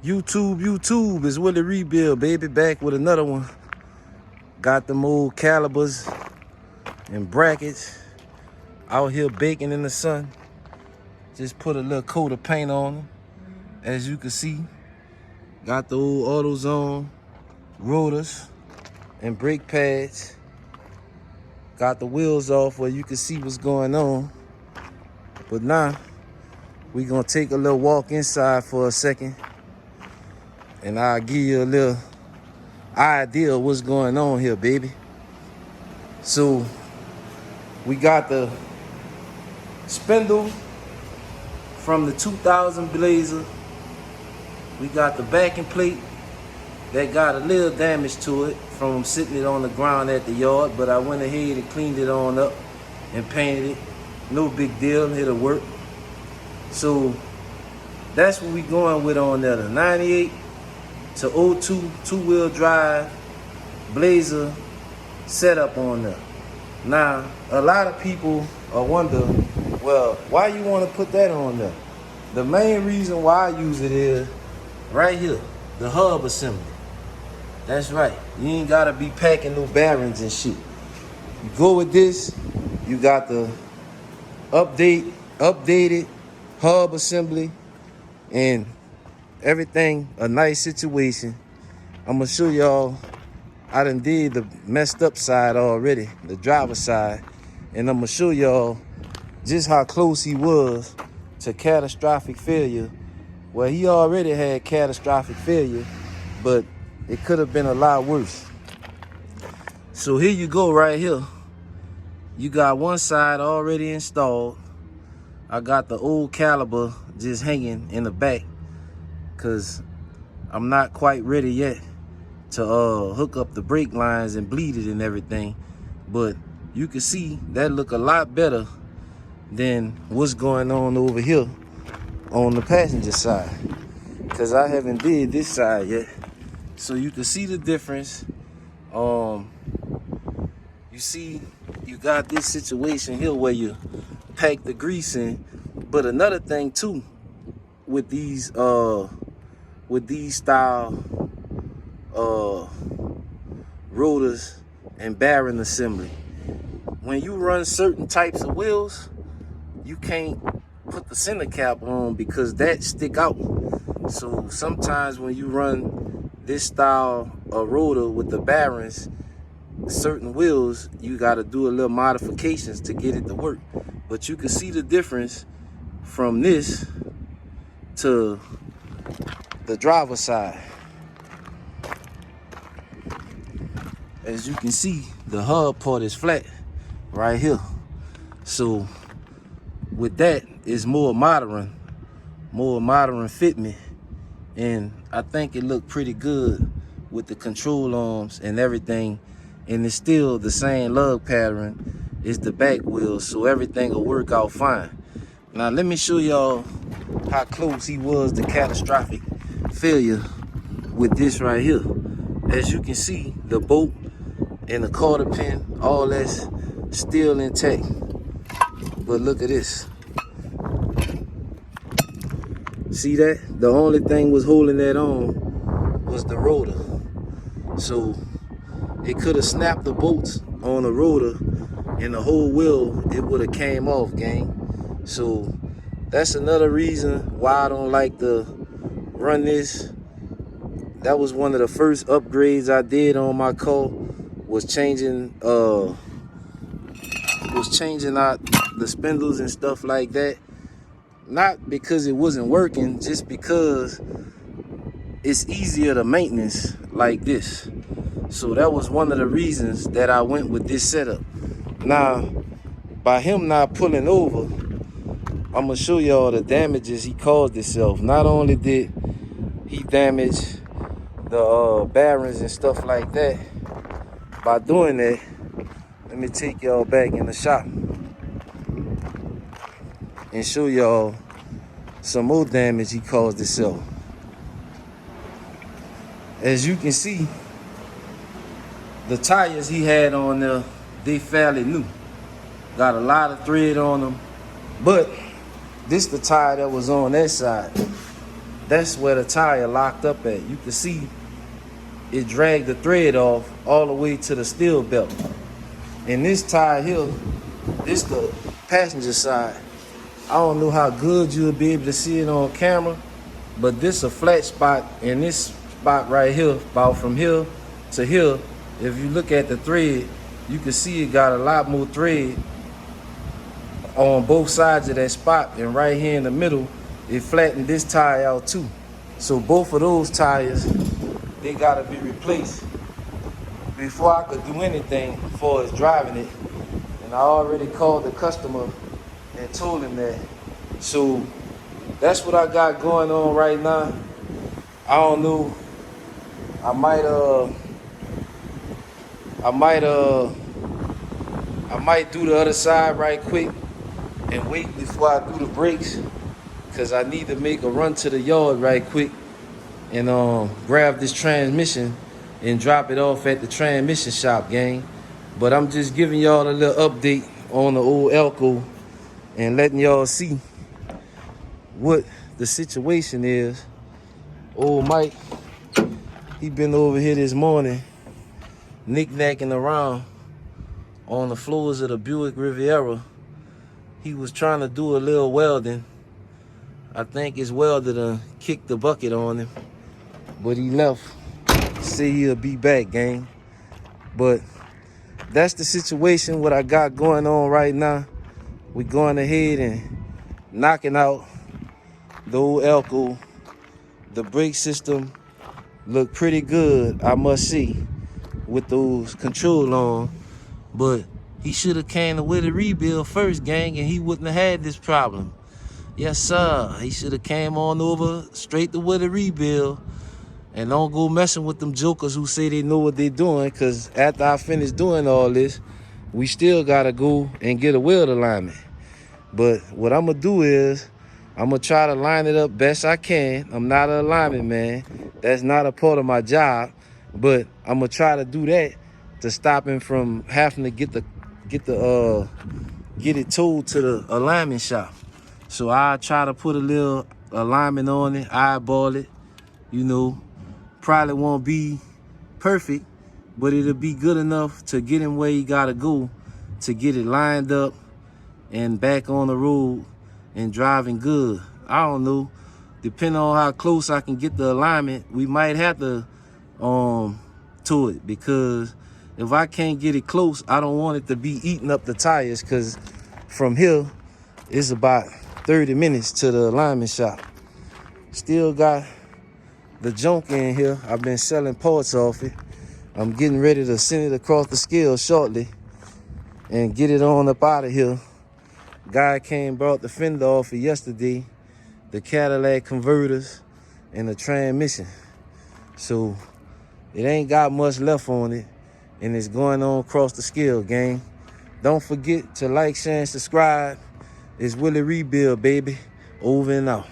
YouTube is Willie Rebuild, baby, back with another one. Got them old calibers and brackets out here baking in the sun. Just put a little coat of paint on them. As you can see, got the old AutoZone rotors and brake pads. Got the wheels off where you can see what's going on. But now, we gonna take a little walk inside for a second, and I'll give you a little idea of what's going on here, baby. So, we got the spindle from the 2000 Blazer. We got the backing plate that got a little damage to it from sitting it on the ground at the yard, but I went ahead and cleaned it on up and painted it. No big deal, it'll work. So that's what we going with on there. The 98 to 02 two-wheel drive Blazer setup on there. Now, a lot of people are wondering, well, why you want to put that on there? The main reason why I use it is right here, the hub assembly. That's right. You ain't gotta be packing no bearings and shit. You go with this, you got the updated hub assembly and everything, a nice situation. I'm gonna show y'all, I done did the messed up side already, the driver's side, and I'm gonna show y'all just how close he was to catastrophic failure. Well, he already had catastrophic failure, but it could have been a lot worse. So here you go right here. You got one side already installed. I got the old caliber just hanging in the back because I'm not quite ready yet to hook up the brake lines and bleed it and everything. But you can see that look a lot better than what's going on over here on the passenger side, because I haven't did this side yet. So you can see the difference. You see, you got this situation here where you pack the grease in. But another thing too, with these style rotors and bearing assembly, when you run certain types of wheels, you can't put the center cap on because that stick out. So sometimes when you run this style of rotor with the bearings, certain wheels, you got to do a little modifications to get it to work. But you can see the difference from this to the driver's side. As you can see, the hub part is flat right here. So with that, it's more modern fitment, and I think it looked pretty good with the control arms and everything. And it's still the same lug pattern as the back wheels, so everything will work out fine. Now let me show y'all how close he was to catastrophic failure with this right here. As you can see, the bolt and the quarter pin, all that's still intact. But look at this. See that? The only thing was holding that on was the rotor. So it could have snapped the bolts on the rotor and the whole wheel, it would have came off, gang. So that's another reason why I don't like to run this. That was one of the first upgrades I did on my car, was changing out the spindles and stuff like that. Not because it wasn't working, just because it's easier to maintenance like this. So that was one of the reasons that I went with this setup. Now, by him not pulling over, I'm gonna show y'all the damages he caused himself. Not only did he damage the bearings and stuff like that, by doing that, let me take y'all back in the shop and show y'all some more damage he caused himself. As you can see, the tires he had on there, they fairly new. Got a lot of thread on them, but this the tire that was on that side. that's where the tire locked up at. You can see it dragged the thread off all the way to the steel belt. And this tire here, this the passenger side. I don't know how good you'll be able to see it on camera, but this a flat spot, and this spot right here, about from here to here, if you look at the thread, you can see it got a lot more thread on both sides of that spot, and right here in the middle, it flattened this tire out too. So both of those tires, they gotta be replaced before I could do anything as far as driving it. And I already called the customer and told him that. So that's what I got going on right now. I don't know. I might do the other side right quick and wait before I do the brakes, cause I need to make a run to the yard right quick and grab this transmission and drop it off at the transmission shop, gang. But I'm just giving y'all a little update on the old Elko and letting y'all see what the situation is. Old Mike, he been over here this morning knick-knacking around on the floors of the Buick Riviera. He was trying to do a little welding. I think his welder done kicked the bucket on him, but he left. Say he'll be back, gang. But that's the situation, what I got going on right now. We going ahead and knocking out the old Elko. The brake system look pretty good, I must say, with those control on. But he should have came with a rebuild first, gang, and he wouldn't have had this problem. Yes, sir. He should have came on over straight to with a rebuild. And don't go messing with them jokers who say they know what they're doing, because after I finish doing all this, we still got to go and get a wheel alignment. But what I'm going to do is I'm going to try to line it up best I can. I'm not an alignment man. That's not a part of my job. But I'm going to try to do that to stop him from having to get it towed to the alignment shop. So I try to put a little alignment on it, eyeball it, you know. Probably won't be perfect, but it'll be good enough to get him where he gotta go to get it lined up and back on the road and driving good. I don't know. Depending on how close I can get the alignment, we might have to to it, because if I can't get it close, I don't want it to be eating up the tires, because from here it's about 30 minutes to the alignment shop. Still got the junk in here. I've been selling parts off it. I'm getting ready to send it across the scale shortly and get it on up out of here. Guy came, brought the fender off it yesterday, the Cadillac converters, and the transmission. So it ain't got much left on it, and it's going on across the scale, gang. Don't forget to like, share, and subscribe. It's Willie Rebuild, baby. Over and out.